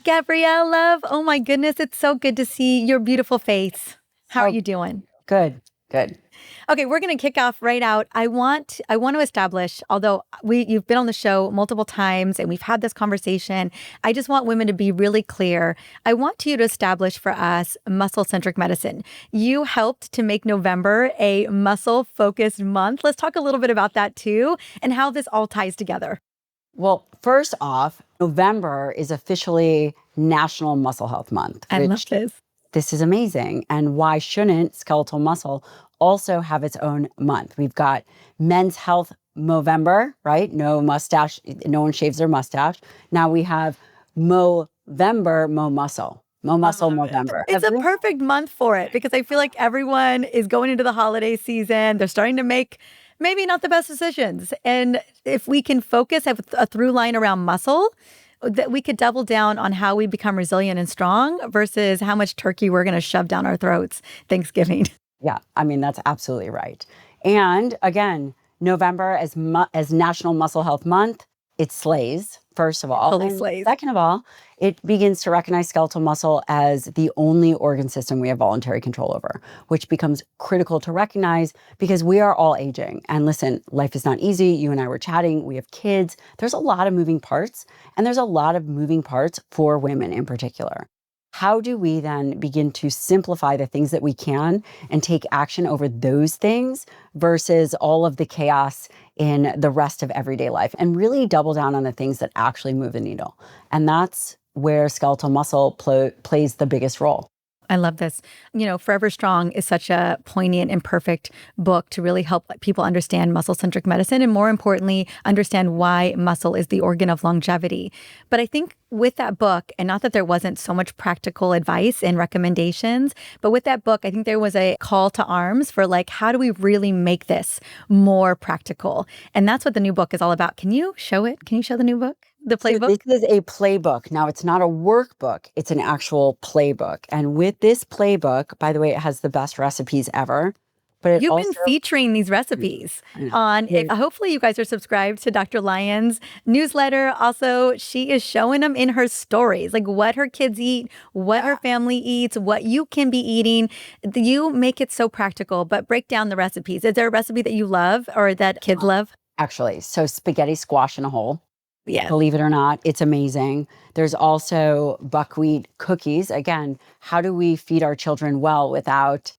Gabrielle, love, oh my goodness, it's so good to see your beautiful face. How are you doing? Good. Okay, we're going to kick off right out. I want to establish, although you've been on the show multiple times and we've had this conversation, I just want women to be really clear. I want you to establish for us muscle-centric medicine. You helped to make November a muscle-focused month. Let's talk a little bit about that too and how this all ties together. Well, first off, November is officially National Muscle Health Month. I love this. This is amazing. And why shouldn't skeletal muscle also have its own month? We've got Men's Health Movember, right? No mustache, no one shaves their mustache. Now we have Movember, Mo Muscle. Mo Muscle, Movember. It's a perfect month for it because I feel like everyone is going into the holiday season. They're starting to make maybe not the best decisions. And if we can focus, have a through line around muscle, that we could double down on how we become resilient and strong versus how much turkey we're going to shove down our throats Thanksgiving. Yeah, I mean, that's absolutely right. And again, November as National Muscle Health Month, it slays, first of all. Totally slays. Second of all, it begins to recognize skeletal muscle as the only organ system we have voluntary control over, which becomes critical to recognize because we are all aging. And listen, life is not easy. You and I were chatting. We have kids. There's a lot of moving parts, and there's a lot of moving parts for women in particular. How do we then begin to simplify the things that we can and take action over those things versus all of the chaos in the rest of everyday life and really double down on the things that actually move the needle? And that's where skeletal muscle plays the biggest role. I love this. You know, Forever Strong is such a poignant and perfect book to really help people understand muscle-centric medicine and more importantly, understand why muscle is the organ of longevity. But I think with that book, and not that there wasn't so much practical advice and recommendations, but with that book, I think there was a call to arms for like, how do we really make this more practical? And that's what the new book is all about. Can you show it? Can you show the new book? The playbook? So this is a playbook. Now, it's not a workbook. It's an actual playbook. And with this playbook, by the way, it has the best recipes ever. But You've been featuring these recipes on, hopefully you guys are subscribed to Dr. Lyon's newsletter. Also, she is showing them in her stories, like what her kids eat, what her family eats, what you can be eating. You make it so practical, but break down the recipes. Is there a recipe that you love or that kids love? Actually, so spaghetti squash in a hole. Yeah. Believe it or not, it's amazing. There's also buckwheat cookies. Again, how do we feed our children well without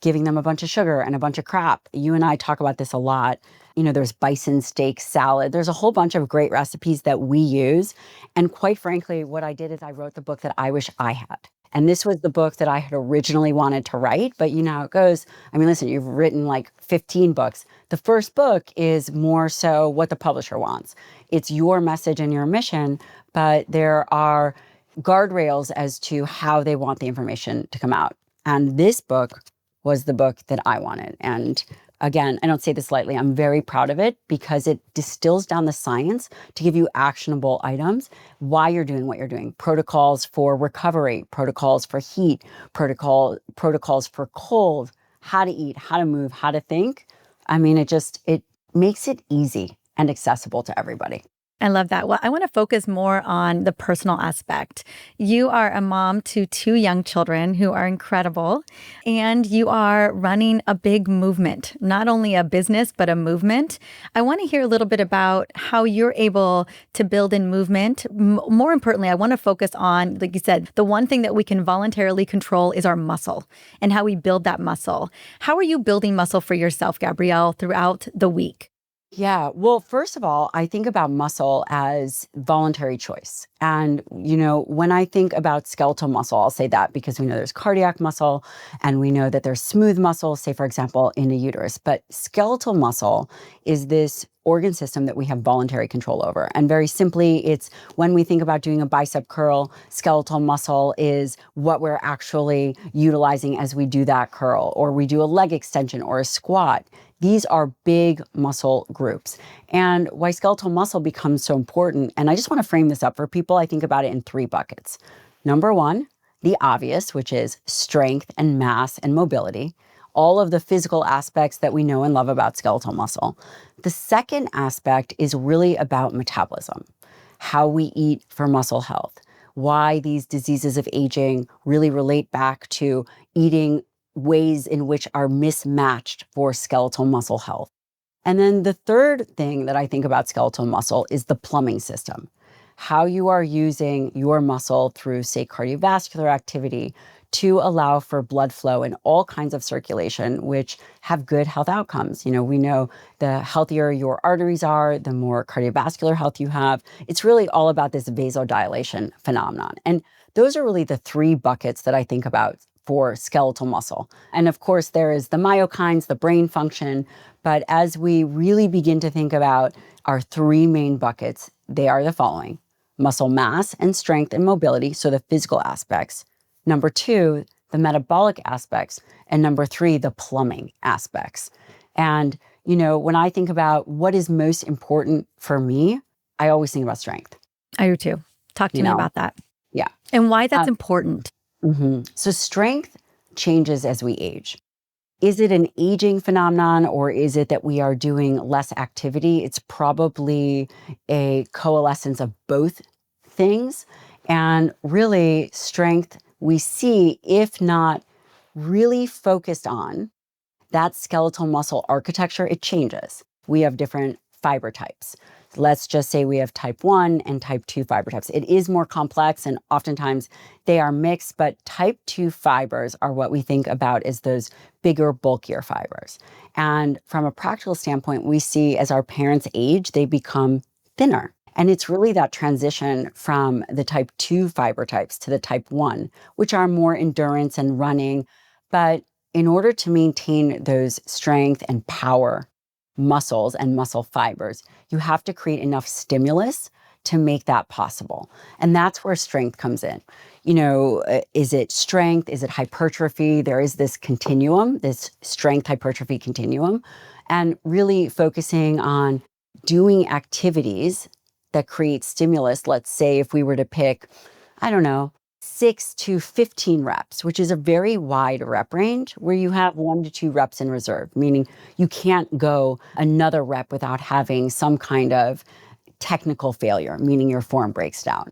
giving them a bunch of sugar and a bunch of crap? You and I talk about this a lot. You know, there's bison steak salad. There's a whole bunch of great recipes that we use. And quite frankly, what I did is I wrote the book that I wish I had. And this was the book that I had originally wanted to write, but you know how it goes. I mean, listen, you've written like 15 books. The first book is more so what the publisher wants. It's your message and your mission, but there are guardrails as to how they want the information to come out. And this book was the book that I wanted. And again, I don't say this lightly, I'm very proud of it because it distills down the science to give you actionable items, why you're doing what you're doing, protocols for recovery, protocols for heat, protocols for cold, how to eat, how to move, how to think. I mean, it makes it easy and accessible to everybody. I love that. Well, I want to focus more on the personal aspect. You are a mom to 2 young children who are incredible, and you are running a big movement, not only a business, but a movement. I want to hear a little bit about how you're able to build in movement. More importantly, I want to focus on, like you said, the one thing that we can voluntarily control is our muscle and how we build that muscle. How are you building muscle for yourself, Gabrielle, throughout the week? Yeah. Well, first of all, I think about muscle as voluntary choice. And, you know, when I think about skeletal muscle, I'll say that because we know there's cardiac muscle and we know that there's smooth muscle, say, for example, in the uterus. But skeletal muscle is this organ system that we have voluntary control over. And very simply, it's when we think about doing a bicep curl, skeletal muscle is what we're actually utilizing as we do that curl, or we do a leg extension or a squat. These are big muscle groups. And why skeletal muscle becomes so important, and I just want to frame this up for people, I think about it in 3 buckets. Number 1, the obvious, which is strength and mass and mobility, all of the physical aspects that we know and love about skeletal muscle. The second aspect is really about metabolism. how we eat for muscle health, why these diseases of aging really relate back to eating ways in which are mismatched for skeletal muscle health. And then the third thing that I think about skeletal muscle is the plumbing system. How you are using your muscle through, say, cardiovascular activity to allow for blood flow and all kinds of circulation, which have good health outcomes. We know the healthier your arteries are, the more cardiovascular health you have. It's really all about this vasodilation phenomenon. And those are really the three buckets that I think about for skeletal muscle. And of course, there is the myokines, the brain function. But as we really begin to think about our three main buckets, they are the following: muscle mass and strength and mobility, so the physical aspects. Number two, the metabolic aspects. And number three, the plumbing aspects. And, when I think about what is most important for me, I always think about strength. I do too. Talk to me about that. Yeah. And why that's important. So strength changes as we age. Is it an aging phenomenon, or is it that we are doing less activity? It's probably a coalescence of both things. And really, strength we see, if not really focused on that skeletal muscle architecture, it changes. We have different fiber types. Let's just say we have type 1 and type 2 fiber types. It is more complex, and oftentimes they are mixed, but type 2 fibers are what we think about as those bigger, bulkier fibers. And from a practical standpoint, we see as our parents age, they become thinner. And it's really that transition from the type 2 fiber types to the type 1, which are more endurance and running. But in order to maintain those strength and power muscles and muscle fibers, you have to create enough stimulus to make that possible. And that's where strength comes in. Is it strength? Is it hypertrophy? There is this continuum, this strength hypertrophy continuum, and really focusing on doing activities that create stimulus. Let's say if we were to pick, 6 to 15 reps, which is a very wide rep range where you have 1 to 2 reps in reserve, meaning you can't go another rep without having some kind of technical failure, meaning your form breaks down.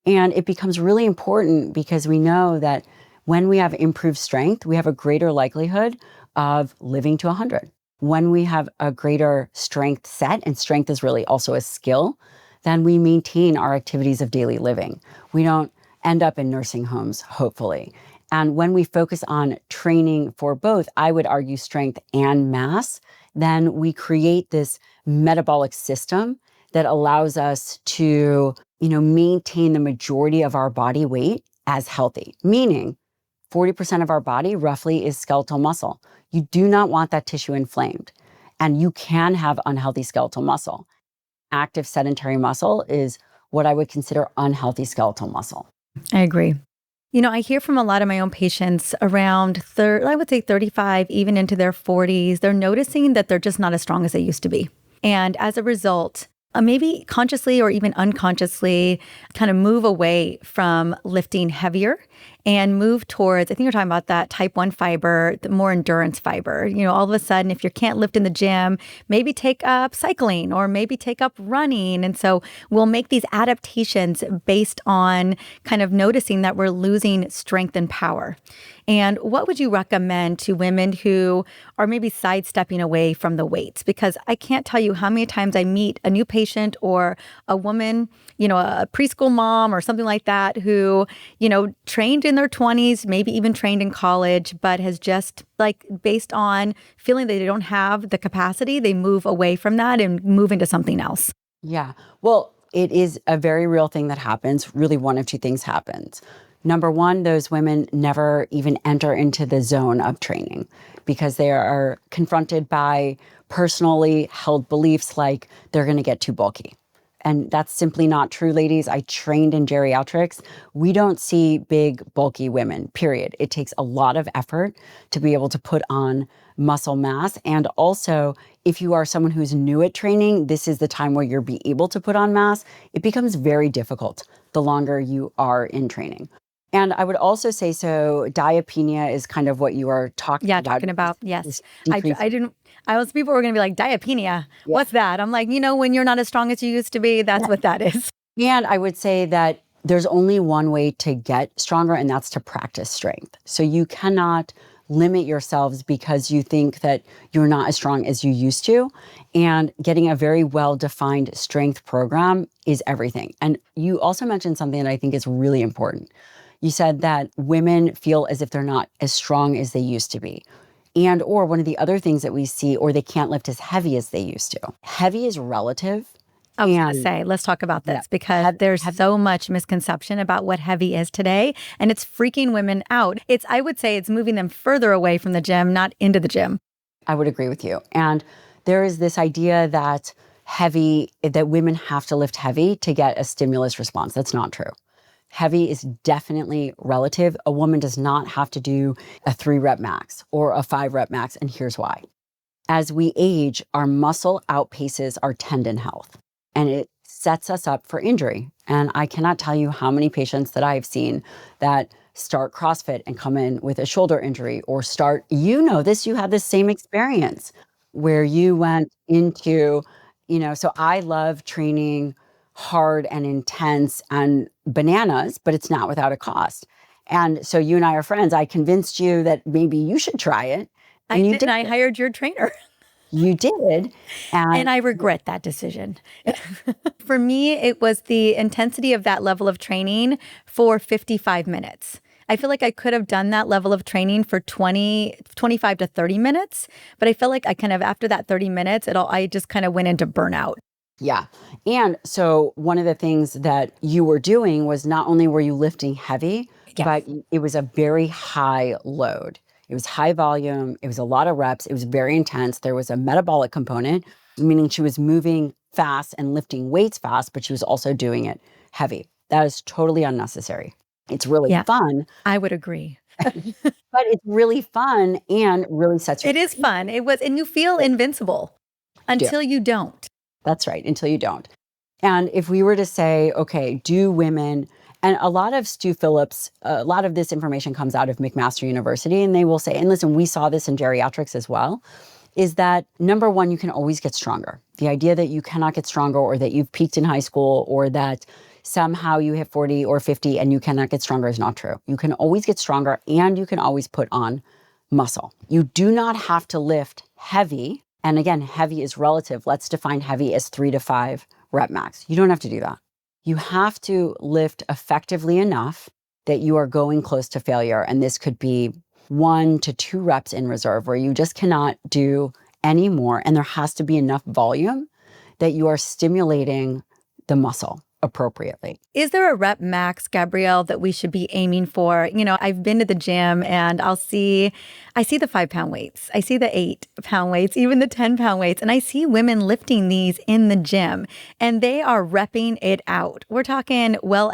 And it becomes really important because we know that when we have improved strength, we have a greater likelihood of living to 100. When we have a greater strength set, and strength is really also a skill, then we maintain our activities of daily living. We don't end up in nursing homes, hopefully. And when we focus on training for both, I would argue strength and mass, then we create this metabolic system that allows us to, maintain the majority of our body weight as healthy, meaning 40% of our body roughly is skeletal muscle. You do not want that tissue inflamed, and you can have unhealthy skeletal muscle. Active sedentary muscle is what I would consider unhealthy skeletal muscle. I agree. I hear from a lot of my own patients around, I would say 35, even into their 40s. They're noticing that they're just not as strong as they used to be. And as a result, maybe consciously or even unconsciously kind of move away from lifting heavier and move towards, I think you're talking about that type 1 fiber, the more endurance fiber. All of a sudden, if you can't lift in the gym, maybe take up cycling or maybe take up running. And so we'll make these adaptations based on kind of noticing that we're losing strength and power. And what would you recommend to women who are maybe sidestepping away from the weights? Because I can't tell you how many times I meet a new patient or a woman, a preschool mom or something like that who, trained in their 20s, maybe even trained in college, but has just based on feeling that they don't have the capacity, they move away from that and move into something else. Yeah. Well, it is a very real thing that happens. Really, one of two things happens. Number one, those women never even enter into the zone of training because they are confronted by personally held beliefs like they're going to get too bulky. And that's simply not true, ladies. I trained in geriatrics. We don't see big, bulky women, period. It takes a lot of effort to be able to put on muscle mass. And also, if you are someone who's new at training, this is the time where you'll be able to put on mass. It becomes very difficult the longer you are in training. And I would also say, so diapnea is kind of what you are talking about. Yeah, talking about, yes. People were going to be like, diapnea, what's that? I'm like, when you're not as strong as you used to be, that's what that is. And I would say that there's only one way to get stronger, and that's to practice strength. So you cannot limit yourselves because you think that you're not as strong as you used to. And getting a very well-defined strength program is everything. And you also mentioned something that I think is really important. You said that women feel as if they're not as strong as they used to be. And or one of the other things that we see, or they can't lift as heavy as they used to. Heavy is relative. I was going to say, let's talk about this because there's so much misconception about what heavy is today, and it's freaking women out. I would say it's moving them further away from the gym, not into the gym. I would agree with you. And there is this idea that women have to lift heavy to get a stimulus response. That's not true. Heavy is definitely relative. A woman does not have to do a 3-rep max or a 5-rep max, and here's why. As we age, our muscle outpaces our tendon health. And it sets us up for injury. And I cannot tell you how many patients that I've seen that start CrossFit and come in with a shoulder injury or you had this same experience where you went into, so I love training hard and intense and bananas, but it's not without a cost. And so you and I are friends. I convinced you that maybe you should try it. And you did. And I hired your trainer. You did. And I regret that decision. For me, it was the intensity of that level of training for 55 minutes. I feel like I could have done that level of training for 25 to 30 minutes. But I feel like I kind of, after that 30 minutes, I just kind of went into burnout. Yeah. And so one of the things that you were doing was not only were you lifting heavy, but it was a very high load. It was high volume. It was a lot of reps. It was very intense. There was a metabolic component, meaning she was moving fast and lifting weights fast, but she was also doing it heavy. That is totally unnecessary. It's really fun. I would agree. But it's really fun and really sets you free. It is fun. And you feel invincible until you don't. That's right, until you don't. And if we were to say, okay, do women... And a lot of Stu Phillips, a lot of this information comes out of McMaster University, and they will say, and listen, we saw this in geriatrics as well, is that number one, you can always get stronger. The idea that you cannot get stronger or that you've peaked in high school or that somehow you hit 40 or 50 and you cannot get stronger is not true. You can always get stronger and you can always put on muscle. You do not have to lift heavy. And again, heavy is relative. Let's define heavy as 3 to 5 rep max. You don't have to do that. You have to lift effectively enough that you are going close to failure. And this could be 1 to 2 reps in reserve where you just cannot do any more. And there has to be enough volume that you are stimulating the muscle appropriately. Is there a rep max, Gabrielle, that we should be aiming for? I've been to the gym and I see the 5-pound weights. I see the 8-pound weights, even the 10-pound weights. And I see women lifting these in the gym and they are repping it out. We're talking well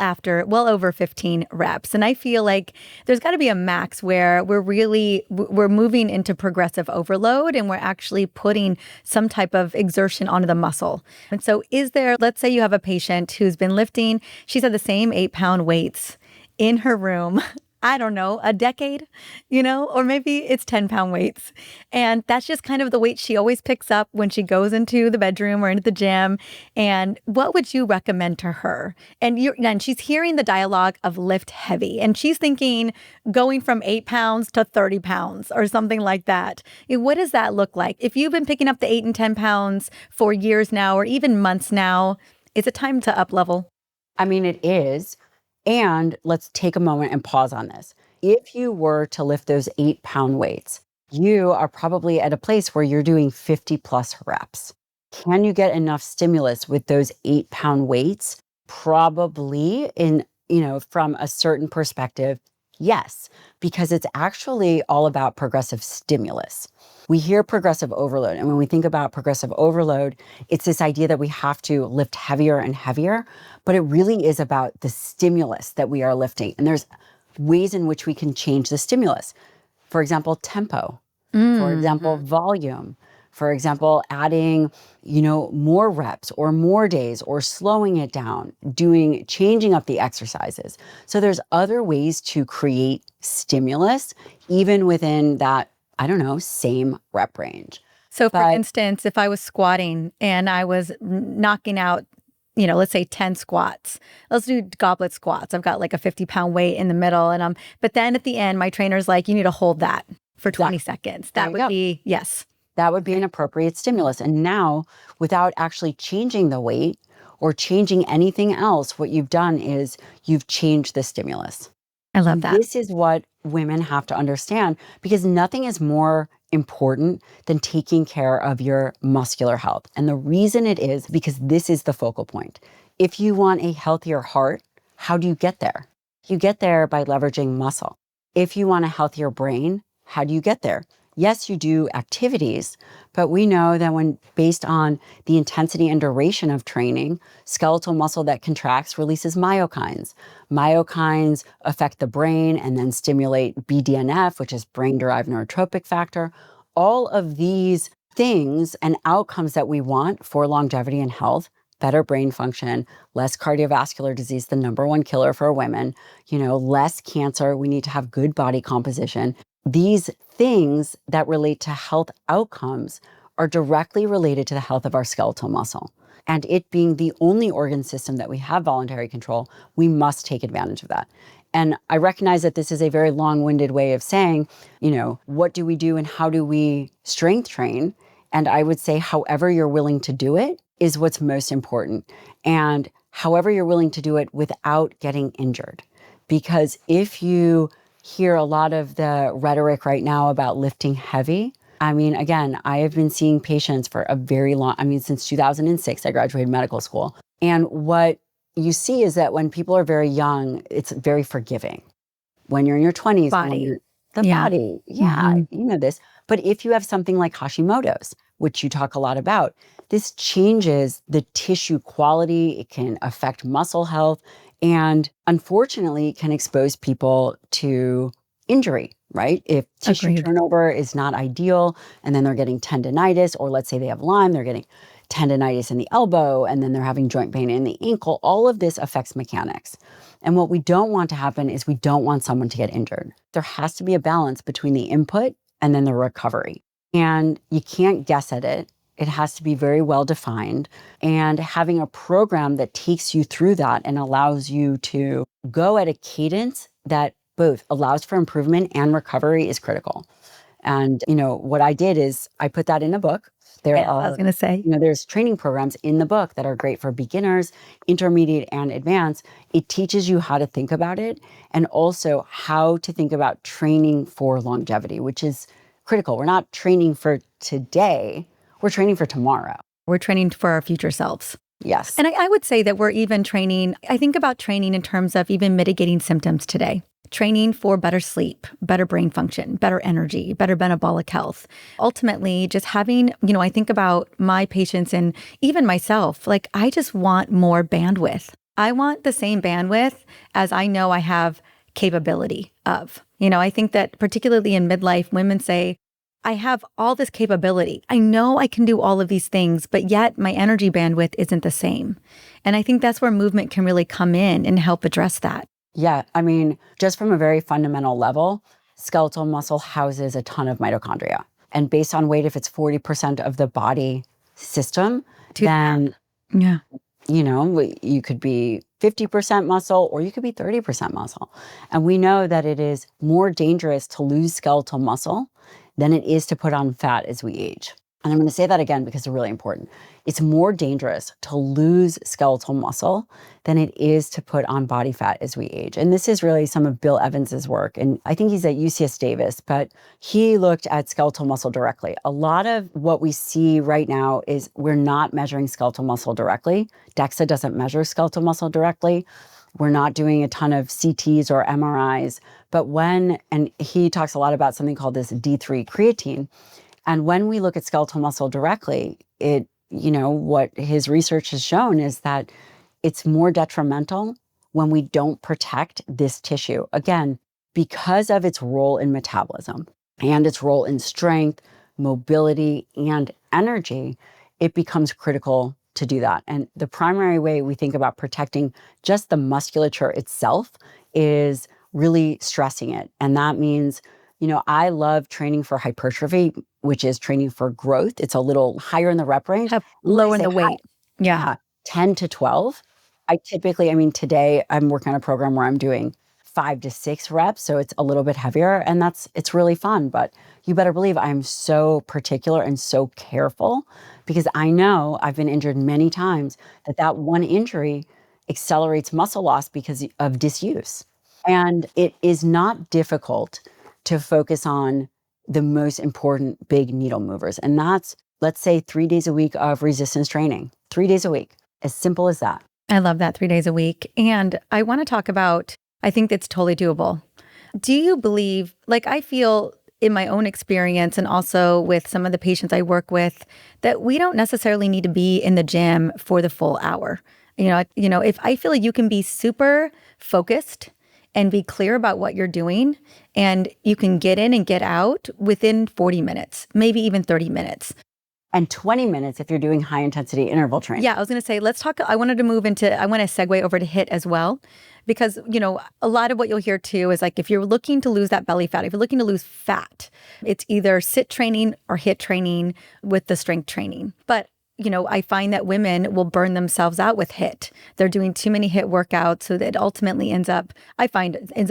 over 15 reps. And I feel like there's got to be a max where we're moving into progressive overload and we're actually putting some type of exertion onto the muscle. And so let's say you have a patient who's been lifting, she's had the same 8-pound weights in her room, I don't know, a decade, or maybe it's 10-pound weights. And that's just kind of the weight she always picks up when she goes into the bedroom or into the gym. And what would you recommend to her? And she's hearing the dialogue of lift heavy and she's thinking going from 8 pounds to 30 pounds or something like that. What does that look like? If you've been picking up the 8 and 10 pounds for years now, or even months now, is it time to up level? I mean, it is. And let's take a moment and pause on this. If you were to lift those 8-pound weights, you are probably at a place where you're doing 50 plus reps. Can you get enough stimulus with those 8-pound weights? Probably from a certain perspective, yes, because it's actually all about progressive stimulus. We hear progressive overload. And when we think about progressive overload, it's this idea that we have to lift heavier and heavier, but it really is about the stimulus that we are lifting. And there's ways in which we can change the stimulus. For example, tempo, for example, volume, for example, adding, more reps or more days or slowing it down, changing up the exercises. So there's other ways to create stimulus, even within that, same rep range. So for instance, if I was squatting and I was knocking out, let's say 10 squats. Let's do goblet squats. I've got like a 50-pound weight in the middle. But then at the end, my trainer's like, you need to hold that for 20 seconds. That would be, yes. That would be an appropriate stimulus. And now, without actually changing the weight or changing anything else, what you've done is you've changed the stimulus. I love that. This is what women have to understand, because nothing is more important than taking care of your muscular health. And the reason it is because this is the focal point. If you want a healthier heart, how do you get there? You get there by leveraging muscle. If you want a healthier brain, how do you get there? Yes, you do activities, but we know that when based on the intensity and duration of training, skeletal muscle that contracts releases myokines. Myokines affect the brain and then stimulate BDNF, which is brain-derived neurotrophic factor. All of these things and outcomes that we want for longevity and health, better brain function, less cardiovascular disease, the number one killer for women, less cancer, we need to have good body composition. These things that relate to health outcomes are directly related to the health of our skeletal muscle. And it being the only organ system that we have voluntary control, we must take advantage of that. And I recognize that this is a very long-winded way of saying, what do we do and how do we strength train? And I would say, however you're willing to do it is what's most important. And however you're willing to do it without getting injured. Because if you hear a lot of the rhetoric right now about lifting heavy, again, I have been seeing patients for a very long, since 2006, I graduated medical school. And what you see is that when people are very young, it's very forgiving. When you're in your 20s, body, you know this. But if you have something like Hashimoto's, which you talk a lot about, this changes the tissue quality. It can affect muscle health. And unfortunately, can expose people to injury, right? If tissue turnover is not ideal, and then they're getting tendonitis, or let's say they have Lyme, they're getting tendonitis in the elbow, and then they're having joint pain in the ankle, all of this affects mechanics. And what we don't want to happen is we don't want someone to get injured. There has to be a balance between the input and then the recovery. And you can't guess at it. It has to be very well defined, and having a program that takes you through that and allows you to go at a cadence that both allows for improvement and recovery is critical. And, what I did is I put that in a book. I was going to say, there's training programs in the book that are great for beginners, intermediate, and advanced. It teaches you how to think about it and also how to think about training for longevity, which is critical. We're not training for today. We're training for tomorrow. We're training for our future selves. Yes. And I would say that we're even training, I think about training in terms of even mitigating symptoms today. Training for better sleep, better brain function, better energy, better metabolic health. Ultimately, just having, I think about my patients and even myself, like I just want more bandwidth. I want the same bandwidth as I know I have capability of. I think that particularly in midlife, women say, I have all this capability. I know I can do all of these things, but yet my energy bandwidth isn't the same. And I think that's where movement can really come in and help address that. Yeah. Just from a very fundamental level, skeletal muscle houses a ton of mitochondria. And based on weight, if it's 40% of the body system, then, you could be 50% muscle or you could be 30% muscle. And we know that it is more dangerous to lose skeletal muscle than it is to put on fat as we age. And I'm going to say that again because it's really important. It's more dangerous to lose skeletal muscle than it is to put on body fat as we age. And this is really some of Bill Evans's work. And I think he's at UCS Davis, but he looked at skeletal muscle directly. A lot of what we see right now is we're not measuring skeletal muscle directly. DEXA doesn't measure skeletal muscle directly. We're not doing a ton of CTs or MRIs. But and he talks a lot about something called this D3 creatine. And when we look at skeletal muscle directly, what his research has shown is that it's more detrimental when we don't protect this tissue. Again, because of its role in metabolism and its role in strength, mobility, and energy, it becomes critical to do that. And the primary way we think about protecting just the musculature itself is really stressing it. And that means, I love training for hypertrophy, which is training for growth. It's a little higher in the rep range. Lower in the weight. Yeah. 10 to 12. I mean, today I'm working on a program where I'm doing 5 to 6 reps. So it's a little bit heavier and it's really fun. But you better believe I'm so particular and so careful because I know I've been injured many times that one injury accelerates muscle loss because of disuse. And it is not difficult to focus on the most important big needle movers. And that's, let's say, 3 days a week of resistance training, 3 days a week, as simple as that. I love that, 3 days a week. And I want to talk about, I think that's totally doable. Do you believe, like I feel in my own experience and also with some of the patients I work with, that we don't necessarily need to be in the gym for the full hour. If I feel like you can be super focused and be clear about what you're doing, and you can get in and get out within 40 minutes, maybe even 30 minutes. And 20 minutes if you're doing high intensity interval training. Yeah, I was going to say, let's talk. I want to segue over to HIIT as well, because, a lot of what you'll hear too is like, if you're looking to lose that belly fat, if you're looking to lose fat, it's either sit training or HIIT training with the strength training. But I find that women will burn themselves out with HIIT. They're doing too many HIIT workouts, so that ultimately ends up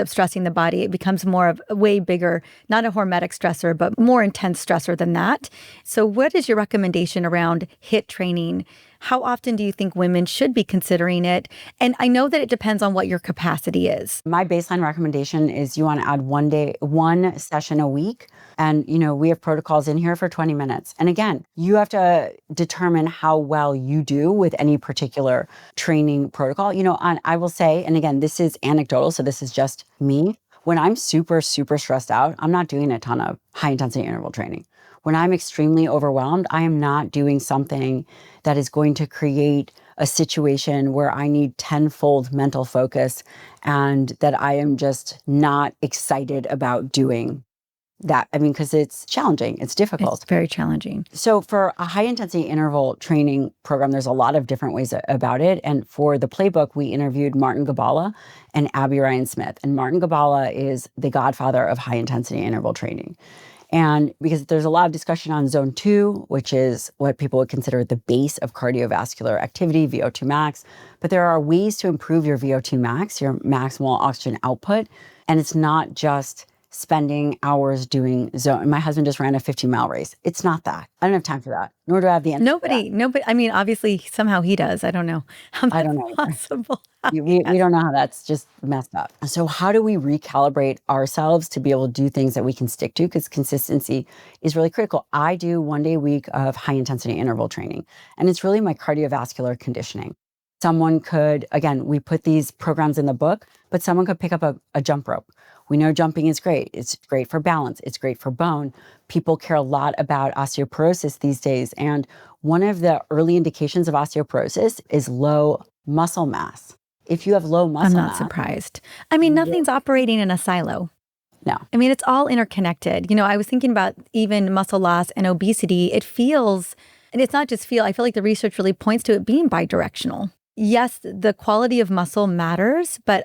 stressing the body. It becomes more of a way bigger, not a hormetic stressor, but more intense stressor than that. So what is your recommendation around HIIT training? How often do you think women should be considering it? And I know that it depends on what your capacity is. My baseline recommendation is you want to add one session a week. And, we have protocols in here for 20 minutes. And again, you have to determine how well you do with any particular training protocol. I will say, and again, this is anecdotal, so this is just me. When I'm super, super stressed out, I'm not doing a ton of high intensity interval training. When I'm extremely overwhelmed, I am not doing something that is going to create a situation where I need tenfold mental focus and that I am just not excited about doing that. I mean, because it's challenging, it's difficult. It's very challenging. So for a high intensity interval training program, there's a lot of different ways about it. And for the playbook, we interviewed Martin Gabala and Abby Ryan Smith. And Martin Gabala is the godfather of high intensity interval training. And because there's a lot of discussion on zone 2, which is what people would consider the base of cardiovascular activity, VO2 max. But there are ways to improve your VO2 max, your maximal oxygen output. And it's not just spending hours doing zone. My husband just ran a 15-mile race. It's not that. I don't have time for that, nor do I have the energy. Nobody. I mean, obviously, somehow he does. I don't know how that's I don't know possible. We don't know how that's just messed up. So how do we recalibrate ourselves to be able to do things that we can stick to? Because consistency is really critical. I do 1 day a week of high intensity interval training, and it's really my cardiovascular conditioning. Someone could, again, we put these programs in the book, but someone could pick up a jump rope. We know jumping is great. It's great for balance. It's great for bone. People care a lot about osteoporosis these days. And one of the early indications of osteoporosis is low muscle mass. If you have low muscle mass. I'm not surprised. I mean, nothing's operating in a silo. No. I mean, it's all interconnected. I was thinking about even muscle loss and obesity. It feels, and it's not just feel, I feel like the research really points to it being bidirectional. Yes, the quality of muscle matters, but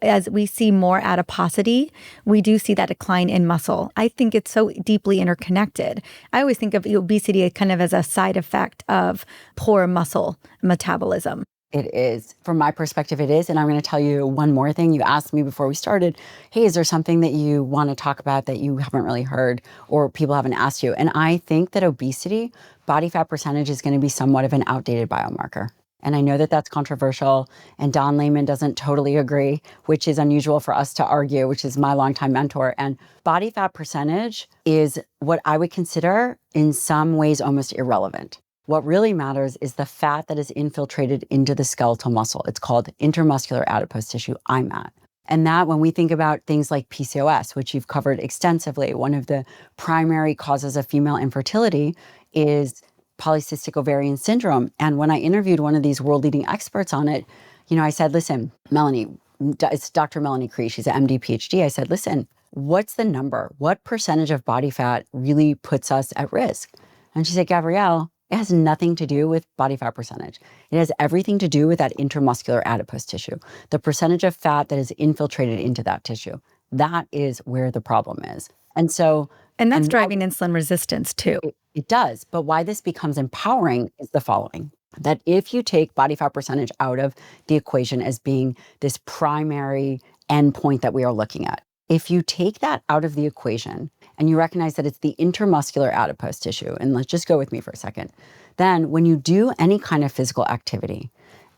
as we see more adiposity, we do see that decline in muscle. I think it's so deeply interconnected. I always think of obesity kind of as a side effect of poor muscle metabolism. It is. From my perspective, it is. And I'm going to tell you one more thing. You asked me before we started, hey, is there something that you want to talk about that you haven't really heard or people haven't asked you? And I think that obesity, body fat percentage is going to be somewhat of an outdated biomarker. And I know that that's controversial, and Don Layman doesn't totally agree, which is unusual for us to argue, which is my longtime mentor. And body fat percentage is what I would consider in some ways almost irrelevant. What really matters is the fat that is infiltrated into the skeletal muscle. It's called intermuscular adipose tissue, IMAT. And that, when we think about things like PCOS, which you've covered extensively, one of the primary causes of female infertility is polycystic ovarian syndrome. And when I interviewed one of these world-leading experts on it, I said, listen, Melanie, it's Dr. Melanie Cree, she's an MD, PhD. I said, listen, what's the number? What percentage of body fat really puts us at risk? And she said, Gabrielle, it has nothing to do with body fat percentage. It has everything to do with that intermuscular adipose tissue, the percentage of fat that is infiltrated into that tissue. That is where the problem is. And that's driving insulin resistance too. It does. But why this becomes empowering is the following. that if you take body fat percentage out of the equation as being this primary endpoint that we are looking at, if you take that out of the equation and you recognize that it's the intermuscular adipose tissue, and let's just go with me for a second, then when you do any kind of physical activity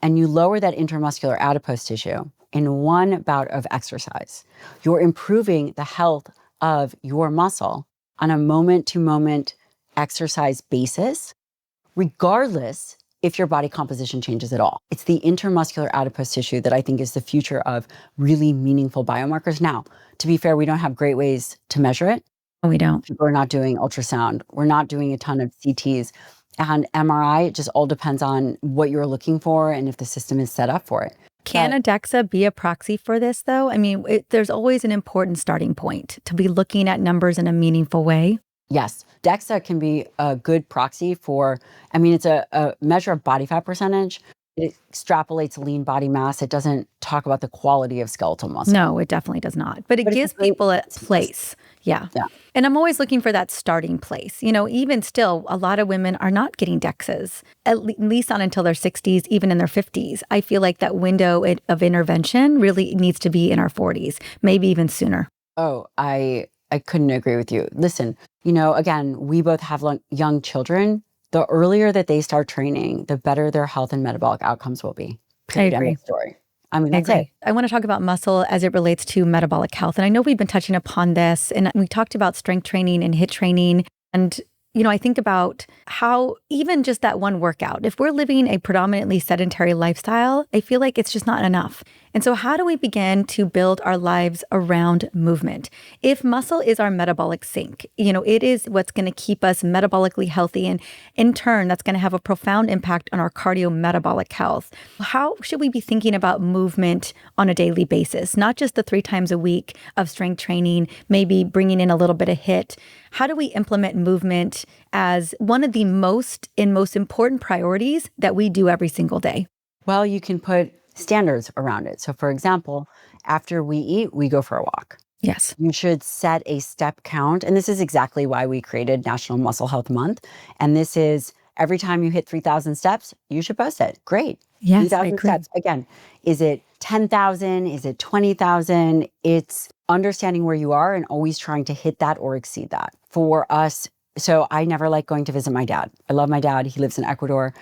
and you lower that intermuscular adipose tissue in one bout of exercise, you're improving the health of your muscle on a moment-to-moment exercise basis, regardless if your body composition changes at all. It's the intermuscular adipose tissue that I think is the future of really meaningful biomarkers. Now, to be fair, we don't have great ways to measure it. We don't. We're not doing ultrasound. We're not doing a ton of CTs. And MRI, it just all depends on what you're looking for and if the system is set up for it. Can a DEXA be a proxy for this, though? I mean, there's always an important starting point to be looking at numbers in a meaningful way. Yes, DEXA can be a good proxy for, I mean, it's a measure of body fat percentage. It extrapolates lean body mass. It doesn't talk about the quality of skeletal muscle. No, it definitely does not. But it gives people a place. Yeah. And I'm always looking for that starting place. You know, even still, a lot of women are not getting DEXAs, at least not until their 60s, even in their 50s. I feel like that window of intervention really needs to be in our 40s, maybe even sooner. Oh, I couldn't agree with you. Listen, you know, again, we both have young children. The earlier that they start training, the better their health and metabolic outcomes will be. I agree. Story. I mean, that's it. I want to talk about muscle as it relates to metabolic health. And I know we've been touching upon this, and we talked about strength training and HIIT training. And, you know, I think about how even just that one workout, if we're living a predominantly sedentary lifestyle, I feel like it's just not enough. And so how do we begin to build our lives around movement? If muscle is our metabolic sink, you know, it is what's going to keep us metabolically healthy. And in turn, that's going to have a profound impact on our cardiometabolic health. How should we be thinking about movement on a daily basis? Not just the 3 times a week of strength training, maybe bringing in a little bit of HIIT. How do we implement movement as one of the most important priorities that we do every single day? Well, you can put standards around it. So for example, after we eat, we go for a walk. Yes. You should set a step count. And this is exactly why we created National Muscle Health Month. And this is every time you hit 3,000 steps, you should post it. Great. Yes, 3,000 steps. Again, is it 10,000? Is it 20,000? It's understanding where you are and always trying to hit that or exceed that. For us, so I never like going to visit my dad. I love my dad. He lives in Ecuador.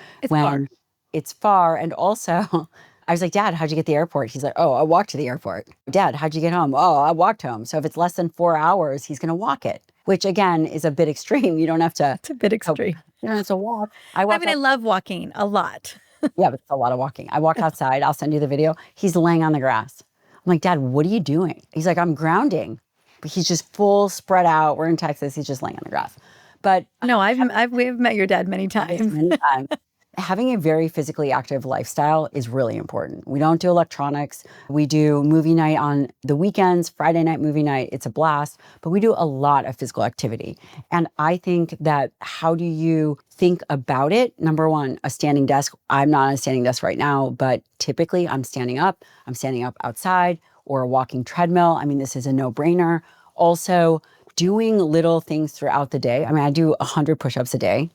It's far. And also, I was like, Dad, how'd you get to the airport? He's like, oh, I walked to the airport. Dad, how'd you get home? Oh, I walked home. So if it's less than 4 hours, he's going to walk it, which again is a bit extreme. You don't have to. It's a bit extreme. You don't have to walk. I love walking a lot. Yeah, but it's a lot of walking. I walk outside. I'll send you the video. He's laying on the grass. I'm like, Dad, what are you doing? He's like, I'm grounding. But he's just full spread out. We're in Texas. He's just laying on the grass. But no, we've met your dad many times. Many times. Having a very physically active lifestyle is really important. We don't do electronics. We do movie night on the weekends, Friday night movie night. It's a blast, but we do a lot of physical activity. And I think that how do you think about it? Number one, a standing desk. I'm not on a standing desk right now, but typically I'm standing up. I'm standing up outside or a walking treadmill. I mean, this is a no-brainer. Also, doing little things throughout the day. I mean, I do 100 push-ups a day.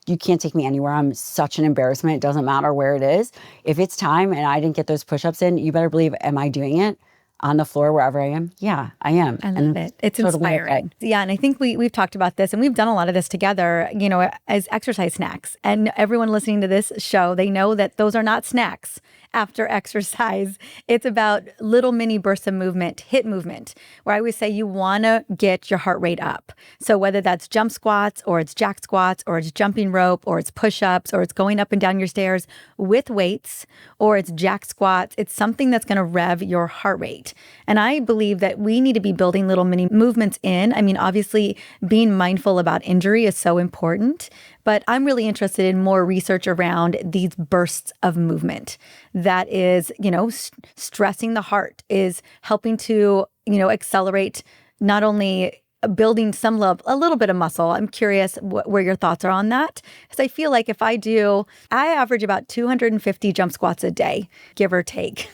You can't take me anywhere. I'm such an embarrassment. It doesn't matter where it is. If it's time and I didn't get those push-ups in, you better believe, am I doing it on the floor wherever I am? Yeah, I am. I love it. It's totally inspiring. Okay. Yeah, and I think we've talked about this and we've done a lot of this together, you know, as exercise snacks. And everyone listening to this show, they know that those are not snacks after exercise. It's about little mini bursts of movement, HIIT movement, where I always say you want to get your heart rate up. So whether that's jump squats or it's jack squats or it's jumping rope or it's push-ups or it's going up and down your stairs with weights or it's jack squats, it's something that's going to rev your heart rate. And I believe that we need to be building little mini movements in. I mean, obviously being mindful about injury is so important, but I'm really interested in more research around these bursts of movement. That is, you know, stressing the heart, is helping to, you know, accelerate not only building a little bit of muscle. I'm curious where your thoughts are on that. Because I feel like I average about 250 jump squats a day, give or take.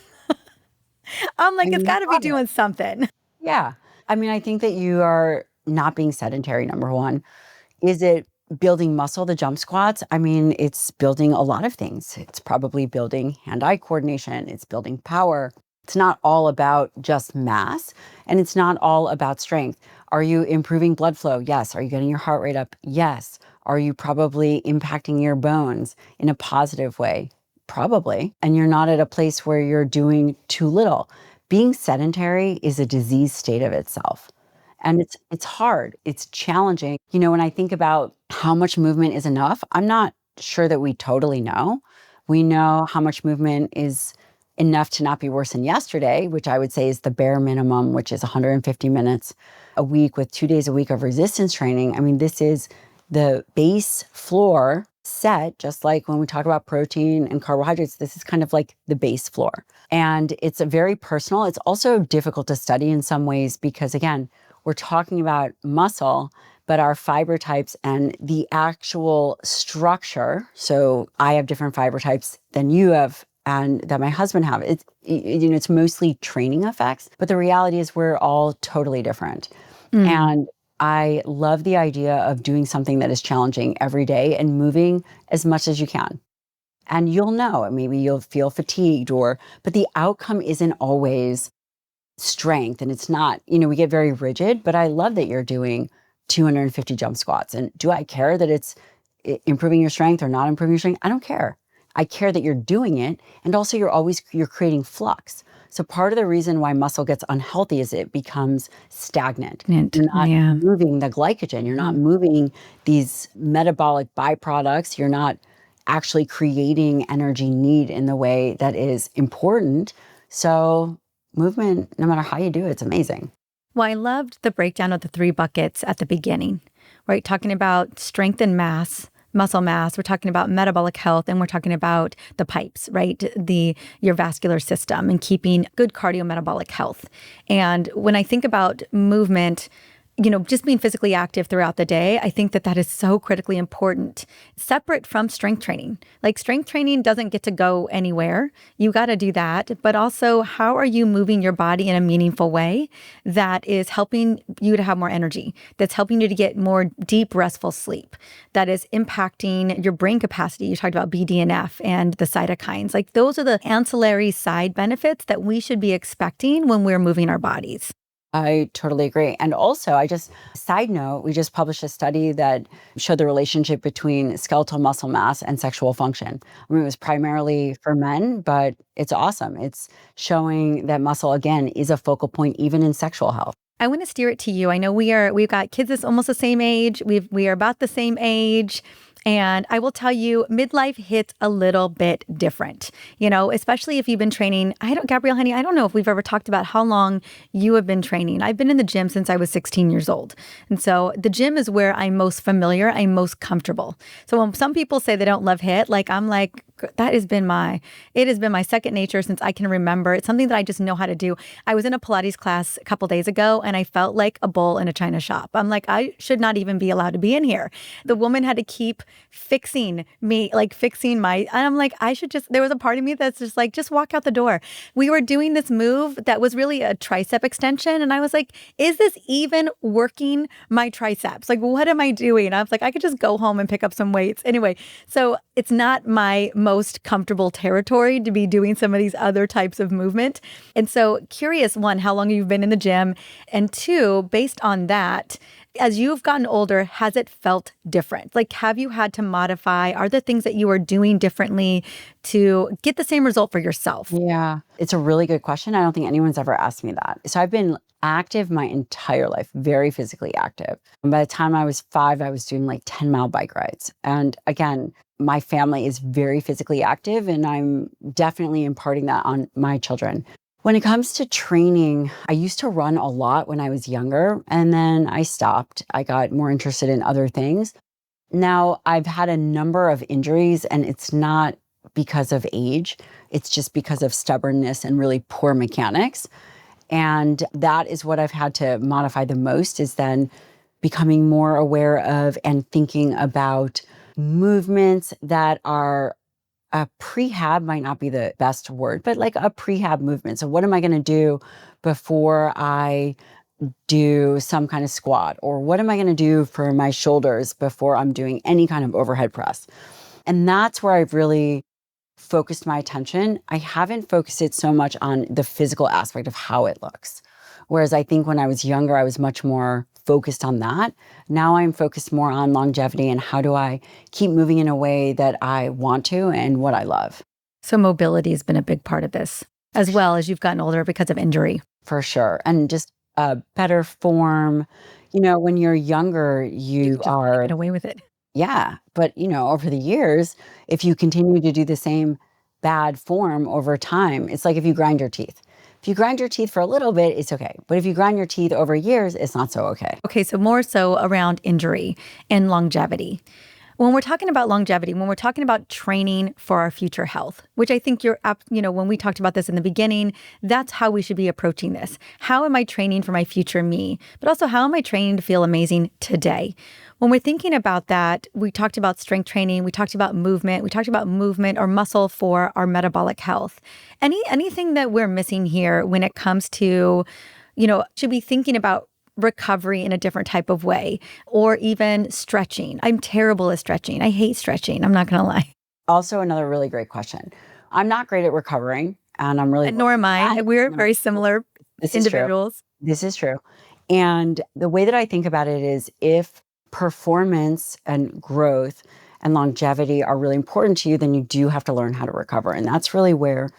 I'm like, it's got to be doing something. Yeah. I mean, I think that you are not being sedentary, number one. Is it building muscle, the jump squats, I mean, it's building a lot of things. It's probably building hand-eye coordination. It's building power. It's not all about just mass, and it's not all about strength. Are you improving blood flow? Yes. Are you getting your heart rate up? Yes. Are you probably impacting your bones in a positive way? Probably. And you're not at a place where you're doing too little. Being sedentary is a disease state of itself. And it's hard. It's challenging. You know, when I think about how much movement is enough, I'm not sure that we totally know. We know how much movement is enough to not be worse than yesterday, which I would say is the bare minimum, which is 150 minutes a week with 2 days a week of resistance training. I mean, this is the base floor set, just like when we talk about protein and carbohydrates, this is kind of like the base floor. And it's a very personal. It's also difficult to study in some ways because, again, we're talking about muscle, but our fiber types and the actual structure. So I have different fiber types than you have and that my husband have. It's mostly training effects, but the reality is we're all totally different. And I love the idea of doing something that is challenging every day and moving as much as you can. And you'll know, maybe you'll feel fatigued but the outcome isn't always strength. And it's not, we get very rigid, but I love that you're doing 250 jump squats. And do I care that it's improving your strength or not improving your strength? I don't care. I care that you're doing it. And also you're creating flux. So part of the reason why muscle gets unhealthy is it becomes stagnant. You're not moving the glycogen. You're not moving these metabolic byproducts. You're not actually creating energy need in the way that is important. So movement, no matter how you do it, it's amazing. Well, I loved the breakdown of the 3 buckets at the beginning, right? Talking about strength and mass, muscle mass, we're talking about metabolic health, and we're talking about the pipes, right? Your vascular system and keeping good cardiometabolic health. And when I think about movement, just being physically active throughout the day, I think that is so critically important, separate from strength training. Like strength training doesn't get to go anywhere. You got to do that. But also, how are you moving your body in a meaningful way that is helping you to have more energy, that's helping you to get more deep, restful sleep, that is impacting your brain capacity? You talked about BDNF and the cytokines. Like those are the ancillary side benefits that we should be expecting when we're moving our bodies. I totally agree. And also, side note, we just published a study that showed the relationship between skeletal muscle mass and sexual function. I mean, it was primarily for men, but it's awesome. It's showing that muscle, again, is a focal point even in sexual health. I want to steer it to you. I know we've got kids that's almost the same age. We are about the same age. And I will tell you, midlife hits a little bit different, especially if you've been training. Gabrielle, honey, I don't know if we've ever talked about how long you have been training. I've been in the gym since I was 16 years old. And so the gym is where I'm most familiar, I'm most comfortable. So when some people say they don't love HIIT, I'm like, it has been my second nature since I can remember. It's something that I just know how to do. I was in a Pilates class a couple days ago and I felt like a bull in a china shop. I'm like, I should not even be allowed to be in here. The woman had to keep fixing me, and I'm like, there was a part of me that's just like, just walk out the door. We were doing this move that was really a tricep extension. And I was like, is this even working my triceps? Like, what am I doing? I was like, I could just go home and pick up some weights. Anyway, so it's not my most comfortable territory to be doing some of these other types of movement. And so curious, one, how long you've been in the gym? And two, based on that, as you've gotten older, has it felt different? Like, have you had to modify? Are there things that you are doing differently to get the same result for yourself? Yeah, it's a really good question. I don't think anyone's ever asked me that. So I've been active my entire life, very physically active. And by the time I was 5, I was doing like 10-mile bike rides. And again, my family is very physically active, and I'm definitely imparting that on my children. When it comes to training, I used to run a lot when I was younger, and then I stopped. I got more interested in other things. Now, I've had a number of injuries, and it's not because of age. It's just because of stubbornness and really poor mechanics. And that is what I've had to modify the most, is then becoming more aware of and thinking about movements that are a prehab, might not be the best word, but like a prehab movement. So what am I going to do before I do some kind of squat? Or what am I going to do for my shoulders before I'm doing any kind of overhead press? And that's where I've really focused my attention. I haven't focused it so much on the physical aspect of how it looks. Whereas I think when I was younger, I was much more focused on that. Now I'm focused more on longevity and how do I keep moving in a way that I want to and what I love. So mobility has been a big part of this, as well as you've gotten older because of injury. For sure. And just a better form. When you're younger, you just are get away with it. Yeah. But, over the years, if you continue to do the same bad form over time, it's like if you grind your teeth. If you grind your teeth for a little bit, it's okay. But if you grind your teeth over years, it's not so okay. Okay, so more so around injury and longevity. When we're talking about longevity, when we're talking about training for our future health, which I think when we talked about this in the beginning, that's how we should be approaching this. How am I training for my future me? But also, how am I training to feel amazing today? When we're thinking about that, we talked about strength training, we talked about movement or muscle for our metabolic health. Anything that we're missing here when it comes to, should be thinking about recovery in a different type of way, or even stretching. I'm terrible at stretching. I hate stretching. I'm not going to lie. Also, another really great question. I'm not great at recovering, and I'm really... Nor am I. We're very similar individuals. This is true. And the way that I think about it is if performance and growth and longevity are really important to you, then you do have to learn how to recover. And that's really where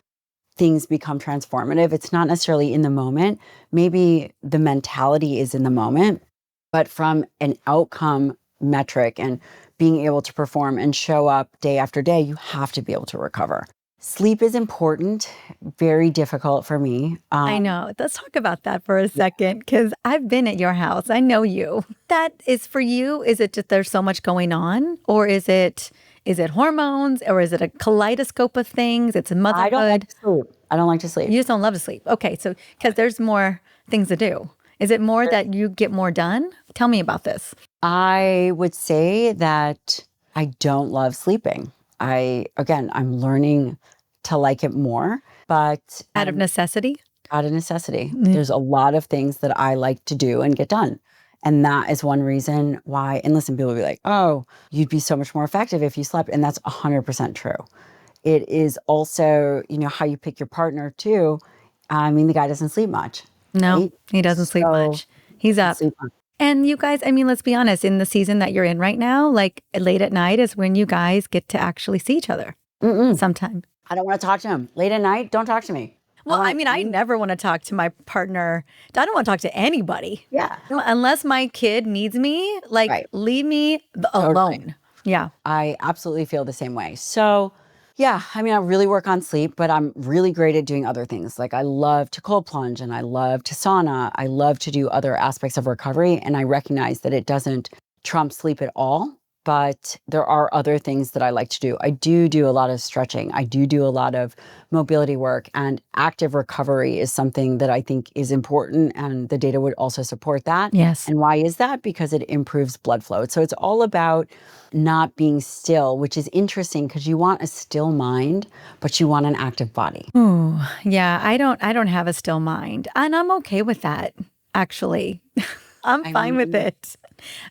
things become transformative. It's not necessarily in the moment. Maybe the mentality is in the moment, but from an outcome metric and being able to perform and show up day after day, you have to be able to recover. Sleep is important, very difficult for me. I know. Let's talk about that for a second, because I've been at your house. I know you. That is for you. Is it just there's so much going on, or is it hormones, or is it a kaleidoscope of things? It's a motherhood. I don't like to sleep. You just don't love to sleep. Okay, so because there's more things to do. Is it more that you get more done? Tell me about this. I would say that I don't love sleeping. I'm learning to like it more, but out of necessity? Out of necessity. Mm-hmm. There's a lot of things that I like to do and get done. And that is one reason why, and listen, people will be like, oh, you'd be so much more effective if you slept. And that's 100% true. It is also, how you pick your partner too. I mean, the guy doesn't sleep much. No, right? He doesn't sleep much. He's up. And you guys, let's be honest, in the season that you're in right now, like late at night is when you guys get to actually see each other. Sometime. I don't want to talk to him. Late at night, don't talk to me. Well, I never want to talk to my partner. I don't want to talk to anybody. Yeah. Unless my kid needs me, leave me alone. Totally. Yeah. I absolutely feel the same way. So, yeah, I really work on sleep, but I'm really great at doing other things. Like I love to cold plunge and I love to sauna. I love to do other aspects of recovery. And I recognize that it doesn't trump sleep at all. But there are other things that I like to do. I do a lot of stretching. I do a lot of mobility work, and active recovery is something that I think is important, and the data would also support that. Yes. And why is that? Because it improves blood flow. So it's all about not being still, which is interesting because you want a still mind, but you want an active body. Ooh, yeah. I don't have a still mind, and I'm okay with that, actually. I'm fine with it.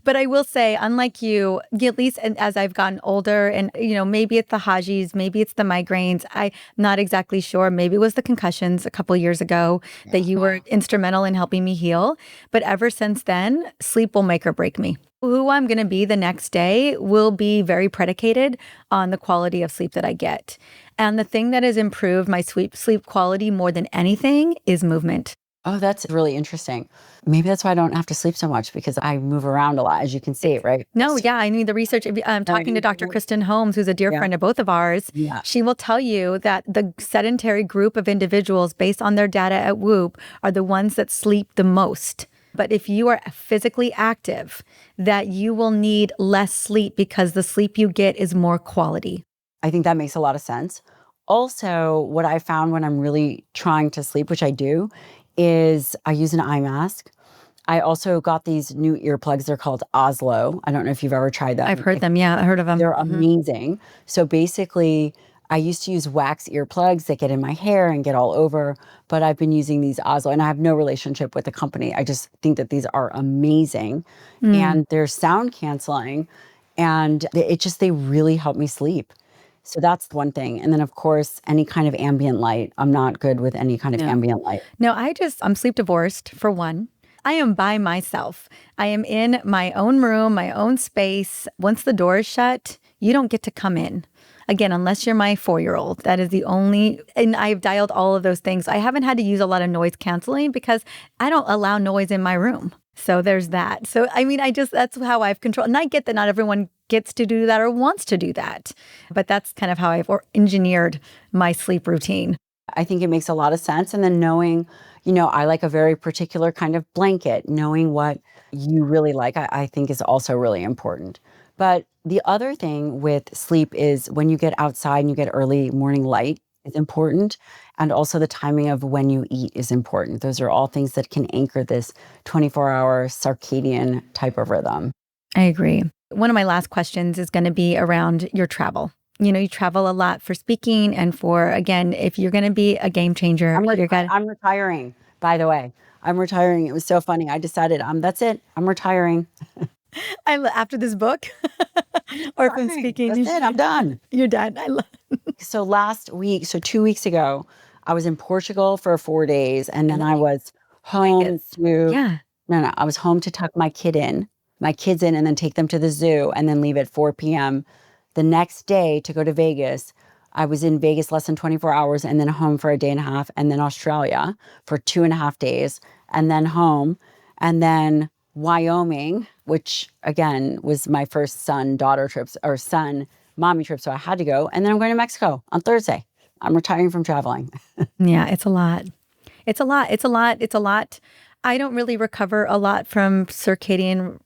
But I will say, unlike you, at least as I've gotten older and, maybe it's the Hajis, maybe it's the migraines. I'm not exactly sure. Maybe it was the concussions a couple of years ago that you were instrumental in helping me heal. But ever since then, sleep will make or break me. Who I'm going to be the next day will be very predicated on the quality of sleep that I get. And the thing that has improved my sleep quality more than anything is movement. Oh, that's really interesting. Maybe that's why I don't have to sleep so much, because I move around a lot, as you can see, right? No, yeah. The research, I'm talking to Dr. Kristen Holmes, who's a dear friend of both of ours. Yeah. She will tell you that the sedentary group of individuals, based on their data at Whoop, are the ones that sleep the most. But if you are physically active, that you will need less sleep because the sleep you get is more quality. I think that makes a lot of sense. Also, what I found when I'm really trying to sleep, which I do, is I use an eye mask. I also got these new earplugs. They're called Oslo. I don't know if you've ever tried that. I've heard them. Yeah, I heard of them. They're amazing. So basically, I used to use wax earplugs that get in my hair and get all over, but I've been using these Oslo, and I have no relationship with the company. I just think that these are amazing, and they're sound canceling, and they really help me sleep. So that's one thing. And then of course, any kind of ambient light. I'm not good with any kind of ambient light. No, I'm sleep divorced for one. I am by myself. I am in my own room, my own space. Once the door is shut, you don't get to come in. Again, unless you're my 4-year-old, that is the only, and I've dialed all of those things. I haven't had to use a lot of noise canceling because I don't allow noise in my room. So there's that. So, I mean, that's how I've controlled. And I get that not everyone gets to do that or wants to do that. But that's kind of how I've engineered my sleep routine. I think it makes a lot of sense. And then knowing, I like a very particular kind of blanket, knowing what you really like, I think is also really important. But the other thing with sleep is when you get outside and you get early morning light is important. And also the timing of when you eat is important. Those are all things that can anchor this 24-hour circadian type of rhythm. I agree. One of my last questions is going to be around your travel. You travel a lot for speaking and for, again, if you're going to be a game changer. I'm retiring, by the way. I'm retiring. It was so funny. I decided, that's it. I'm retiring. After this book or from speaking. That's it. I'm done. You're done. So last week, 2 weeks ago, I was in Portugal for 4 days, and then I was home I was home to tuck my kids in, and then take them to the zoo, and then leave at 4 p.m. the next day to go to Vegas. I was in Vegas less than 24 hours, and then home for a day and a half, and then Australia for 2.5 days, and then home, and then Wyoming, which again was my first son-daughter trips, or son-mommy trip, so I had to go. And then I'm going to Mexico on Thursday. I'm retiring from traveling. Yeah, it's a lot. It's a lot. I don't really recover a lot from basically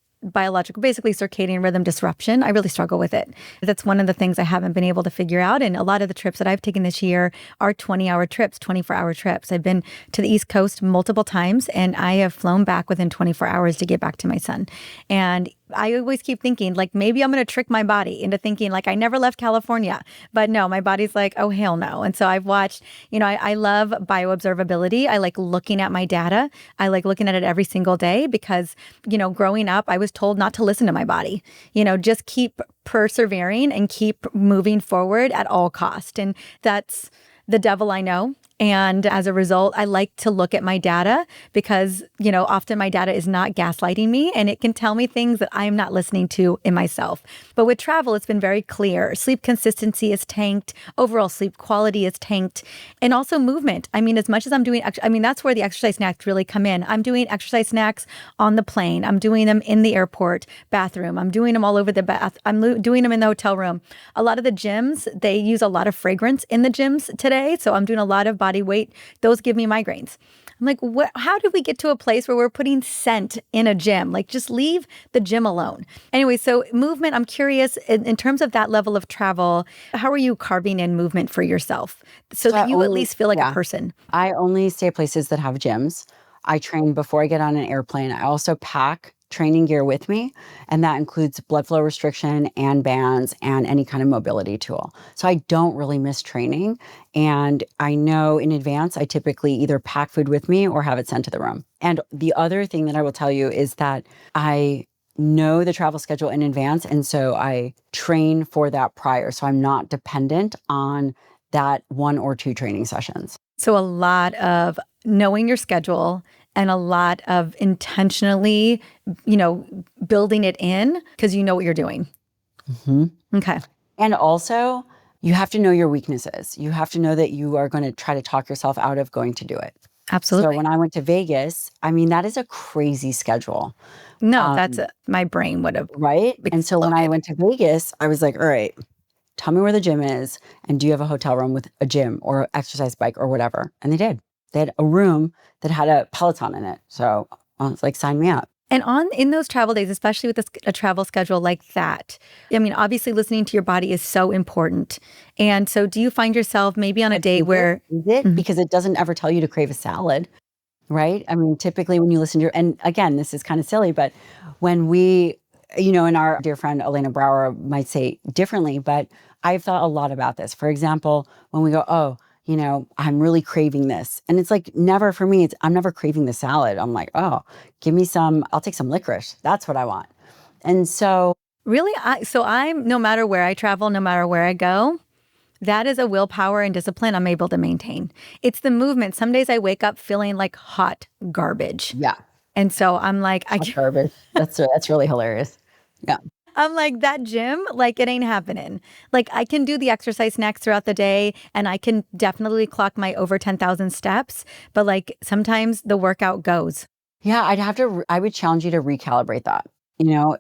circadian rhythm disruption. I really struggle with it. That's one of the things I haven't been able to figure out. And a lot of the trips that I've taken this year are 20-hour trips, 24-hour trips. I've been to the East Coast multiple times, and I have flown back within 24 hours to get back to my son. And I always keep thinking, like, maybe I'm going to trick my body into thinking, like, I never left California. But no, my body's like, oh, hell no. And so I've watched, I love bioobservability. I like looking at my data. I like looking at it every single day because, growing up, I was told not to listen to my body. Just keep persevering and keep moving forward at all cost. And that's the devil I know. And as a result, I like to look at my data because, often my data is not gaslighting me and it can tell me things that I'm not listening to in myself. But with travel, it's been very clear. Sleep consistency is tanked. Overall sleep quality is tanked. And also movement. I mean, as much as I'm doing, that's where the exercise snacks really come in. I'm doing exercise snacks on the plane. I'm doing them in the airport bathroom. I'm doing them all over the bath. I'm doing them in the hotel room. A lot of the gyms, they use a lot of fragrance in the gyms today. So I'm doing a lot of body weight. Those give me migraines. I'm like, how did we get to a place where we're putting scent in a gym? Like, just leave the gym alone. Anyway, so movement, I'm curious, in terms of that level of travel, how are you carving in movement for yourself so that you at least feel like a person? I only stay at places that have gyms. I train before I get on an airplane. I also pack training gear with me, and that includes blood flow restriction and bands and any kind of mobility tool. So I don't really miss training, and I know in advance I typically either pack food with me or have it sent to the room. And the other thing that I will tell you is that I know the travel schedule in advance, and so I train for that prior, so I'm not dependent on that 1 or 2 training sessions. So a lot of knowing your schedule and a lot of intentionally, building it in because you know what you're doing. Mm-hmm. Okay. And also, you have to know your weaknesses. You have to know that you are going to try to talk yourself out of going to do it. Absolutely. So when I went to Vegas, that is a crazy schedule. No, my brain would have. Right? And so when I went to Vegas, I was like, all right, tell me where the gym is. And do you have a hotel room with a gym or an exercise bike or whatever? And they did. They had a room that had a Peloton in it. So I was like, sign me up. And in those travel days, especially with a travel schedule like that, obviously listening to your body is so important. And so do you find yourself maybe on a day where... Because it doesn't ever tell you to crave a salad, right? Typically when you listen to and again, this is kind of silly, but when we, and our dear friend Elena Brower might say differently, but I've thought a lot about this. For example, when we go, oh, I'm really craving this. And it's like, never for me, I'm never craving the salad. I'm like, oh, give me some, I'll take some licorice. That's what I want. And so Really? So I'm, no matter where I travel, no matter where I go, that is a willpower and discipline I'm able to maintain. It's the movement. Some days I wake up feeling like hot garbage. yeah, And so I'm like, hot garbage. That's really hilarious. Yeah. I'm like, that gym, like it ain't happening. Like I can do the exercise snacks throughout the day and I can definitely clock my over 10,000 steps. But like sometimes the workout goes. Yeah, I would challenge you to recalibrate that,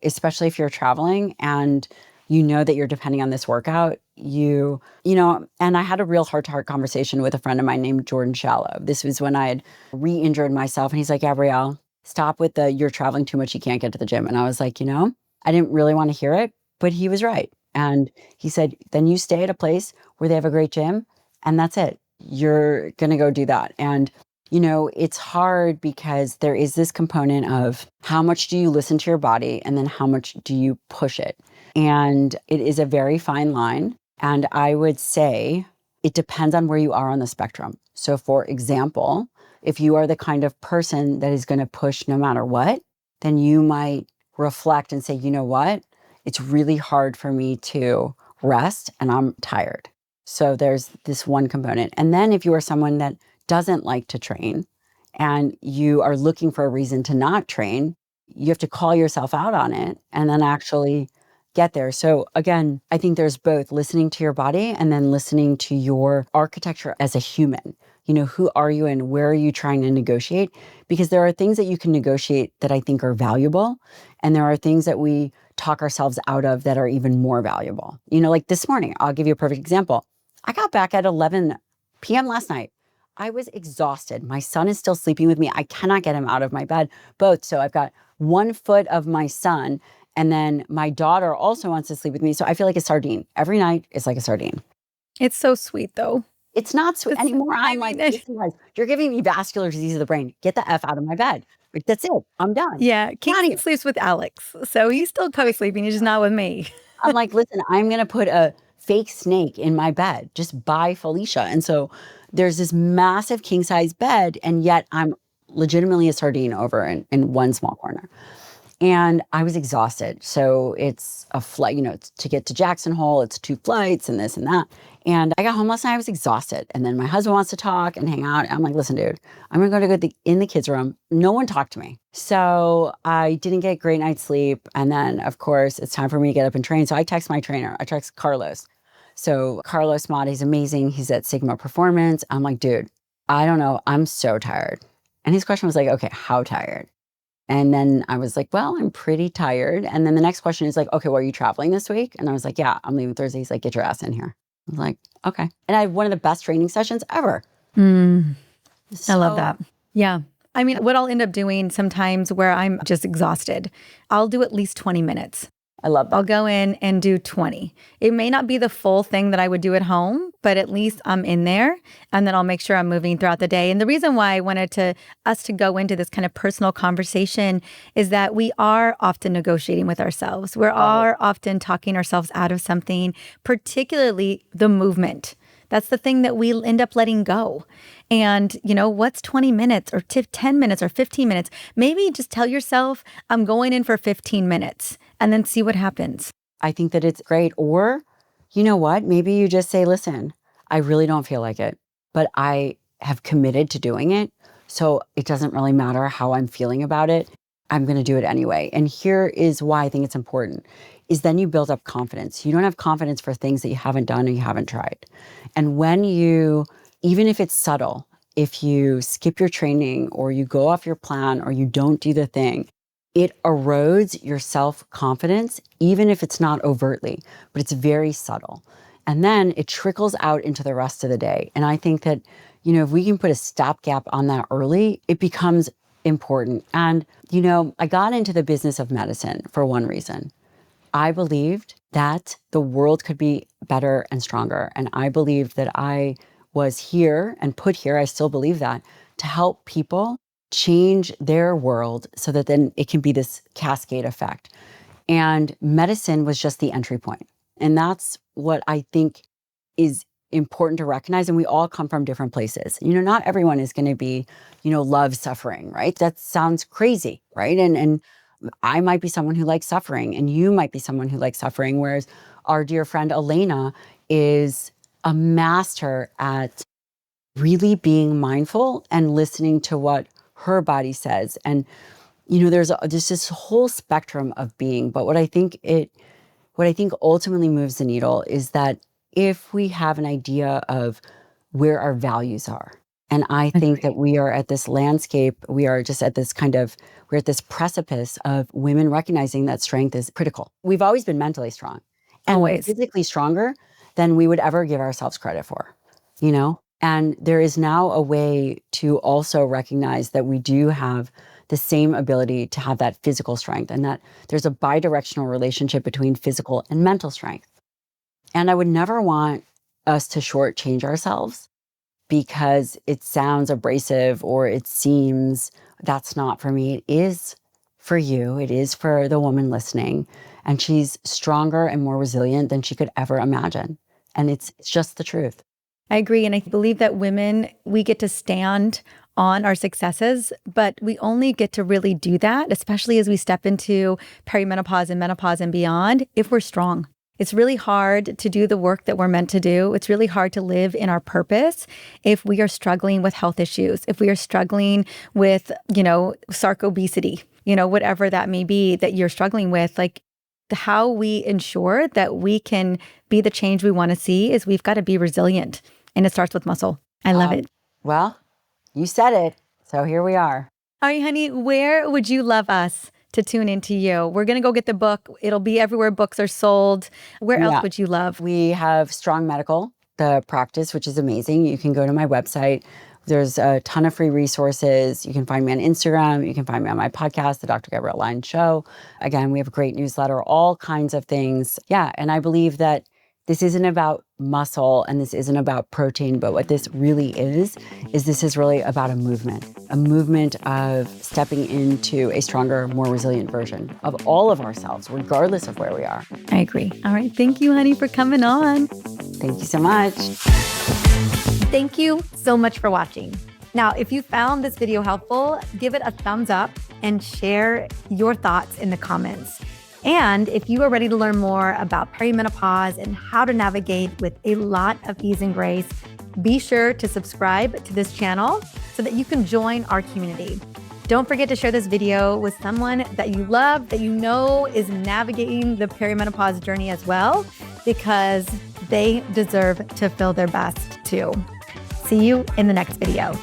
especially if you're traveling and that you're depending on this workout, and I had a real heart-to-heart conversation with a friend of mine named Jordan Shallow. This was when I had re-injured myself. And he's like, Gabrielle, stop with you're traveling too much, you can't get to the gym. And I was like, I didn't really want to hear it, but he was right. And he said, then you stay at a place where they have a great gym and that's it. You're going to go do that. And it's hard because there is this component of how much do you listen to your body and then how much do you push it? And it is a very fine line. And I would say it depends on where you are on the spectrum. So for example, if you are the kind of person that is going to push no matter what, then you might reflect and say, you know what? It's really hard for me to rest and I'm tired. So there's this one component. And then if you are someone that doesn't like to train and you are looking for a reason to not train, you have to call yourself out on it and then actually get there. So again, I think there's both listening to your body and then listening to your architecture as a human. Who are you and where are you trying to negotiate? Because there are things that you can negotiate that I think are valuable. And there are things that we talk ourselves out of that are even more valuable. Like this morning, I'll give you a perfect example. I got back at 11 p.m. last night. I was exhausted. My son is still sleeping with me. I cannot get him out of my bed, both. So I've got 1 foot of my son, and then my daughter also wants to sleep with me. So I feel like a sardine. Every night is like a sardine. It's so sweet though. It's not sweet anymore. I'm like, listen, guys, you're giving me vascular disease of the brain. Get the F out of my bed. Like, that's it. I'm done. Yeah. King sleeps with Alex. So he's still co-sleeping. He's just not with me. I'm like, listen, I'm going to put a fake snake in my bed just by Felicia. And so there's this massive king size bed. And yet I'm legitimately a sardine over in one small corner. And I was exhausted. So it's a flight, it's to get to Jackson Hole, it's 2 flights and this and that. And I got home last night, I was exhausted. And then my husband wants to talk and hang out. I'm like, listen, dude, I'm gonna go in the kids' room. No one talked to me. So I didn't get a great night's sleep. And then of course it's time for me to get up and train. So I text my trainer, I text Carlos. So Carlos Mott, he's amazing. He's at Sigma Performance. I'm like, dude, I don't know. I'm so tired. And his question was like, okay, how tired? And then I was like, well, I'm pretty tired. And then the next question is like, okay, well, are you traveling this week? And I was like, yeah, I'm leaving Thursday. He's like, get your ass in here. I was like, okay. And I had one of the best training sessions ever. I love that. Yeah. I mean, what I'll end up doing sometimes where I'm just exhausted, I'll do at least 20 minutes. I love that. I'll go in and do 20. It may not be the full thing that I would do at home, but at least I'm in there and then I'll make sure I'm moving throughout the day. And the reason why I wanted us to go into this kind of personal conversation is that we are often negotiating with ourselves. We are often talking ourselves out of something, particularly the movement. That's the thing that we end up letting go. And, what's 20 minutes or 10 minutes or 15 minutes? Maybe just tell yourself, I'm going in for 15 minutes and then see what happens. I think that it's great. Or, you know what? Maybe you just say, listen, I really don't feel like it, but I have committed to doing it. So it doesn't really matter how I'm feeling about it. I'm going to do it anyway. And here is why I think it's important, is then you build up confidence. You don't have confidence for things that you haven't done or you haven't tried. And when you, even if it's subtle, if you skip your training or you go off your plan or you don't do the thing, it erodes your self-confidence, even if it's not overtly, but it's very subtle. And then it trickles out into the rest of the day. And I think that, if we can put a stopgap on that early, it becomes important. And, I got into the business of medicine for one reason. I believed that the world could be better and stronger. And I believed that I was here and put here, I still believe that, to help people change their world so that then it can be this cascade effect. And medicine was just the entry point. And that's what I think is important to recognize, and we all come from different places. Not everyone is going to be, love suffering, right? That sounds crazy, right? And I might be someone who likes suffering, and you might be someone who likes suffering, whereas our dear friend Elena is a master at really being mindful and listening to what her body says. And, there's this whole spectrum of being. But what I think ultimately moves the needle is that if we have an idea of where our values are, and I think that we are at this landscape, we're at this precipice of women recognizing that strength is critical. We've always been mentally strong and Always. physically stronger than we would ever give ourselves credit for, And there is now a way to also recognize that we do have the same ability to have that physical strength, and that there's a bidirectional relationship between physical and mental strength. And I would never want us to shortchange ourselves because it sounds abrasive or it seems that's not for me. It is for you. It is for the woman listening. And she's stronger and more resilient than she could ever imagine. And it's just the truth. I agree. And I believe that women, we get to stand on our successes, but we only get to really do that, especially as we step into perimenopause and menopause and beyond, if we're strong. It's really hard to do the work that we're meant to do. It's really hard to live in our purpose if we are struggling with health issues, if we are struggling with, sarcobesity, whatever that may be that you're struggling with. Like, how we ensure that we can be the change we want to see is we've got to be resilient. And it starts with muscle. I love it. Well, you said it. So here we are. All right, honey, where would you love us to tune into you? We're going to go get the book. It'll be everywhere books are sold. Where else would you love? We have Strong Medical, the practice, which is amazing. You can go to my website. There's a ton of free resources. You can find me on Instagram. You can find me on my podcast, The Dr. Gabrielle Lyon Show. Again, we have a great newsletter, all kinds of things. Yeah, and I believe that this isn't about muscle and this isn't about protein, but what this really is this is really about a movement of stepping into a stronger, more resilient version of all of ourselves, regardless of where we are. I agree. All right. Thank you, honey, for coming on. Thank you so much. Thank you so much for watching. Now, if you found this video helpful, give it a thumbs up and share your thoughts in the comments. And if you are ready to learn more about perimenopause and how to navigate with a lot of ease and grace, be sure to subscribe to this channel so that you can join our community. Don't forget to share this video with someone that you love, that you know is navigating the perimenopause journey as well, because they deserve to feel their best too. See you in the next video.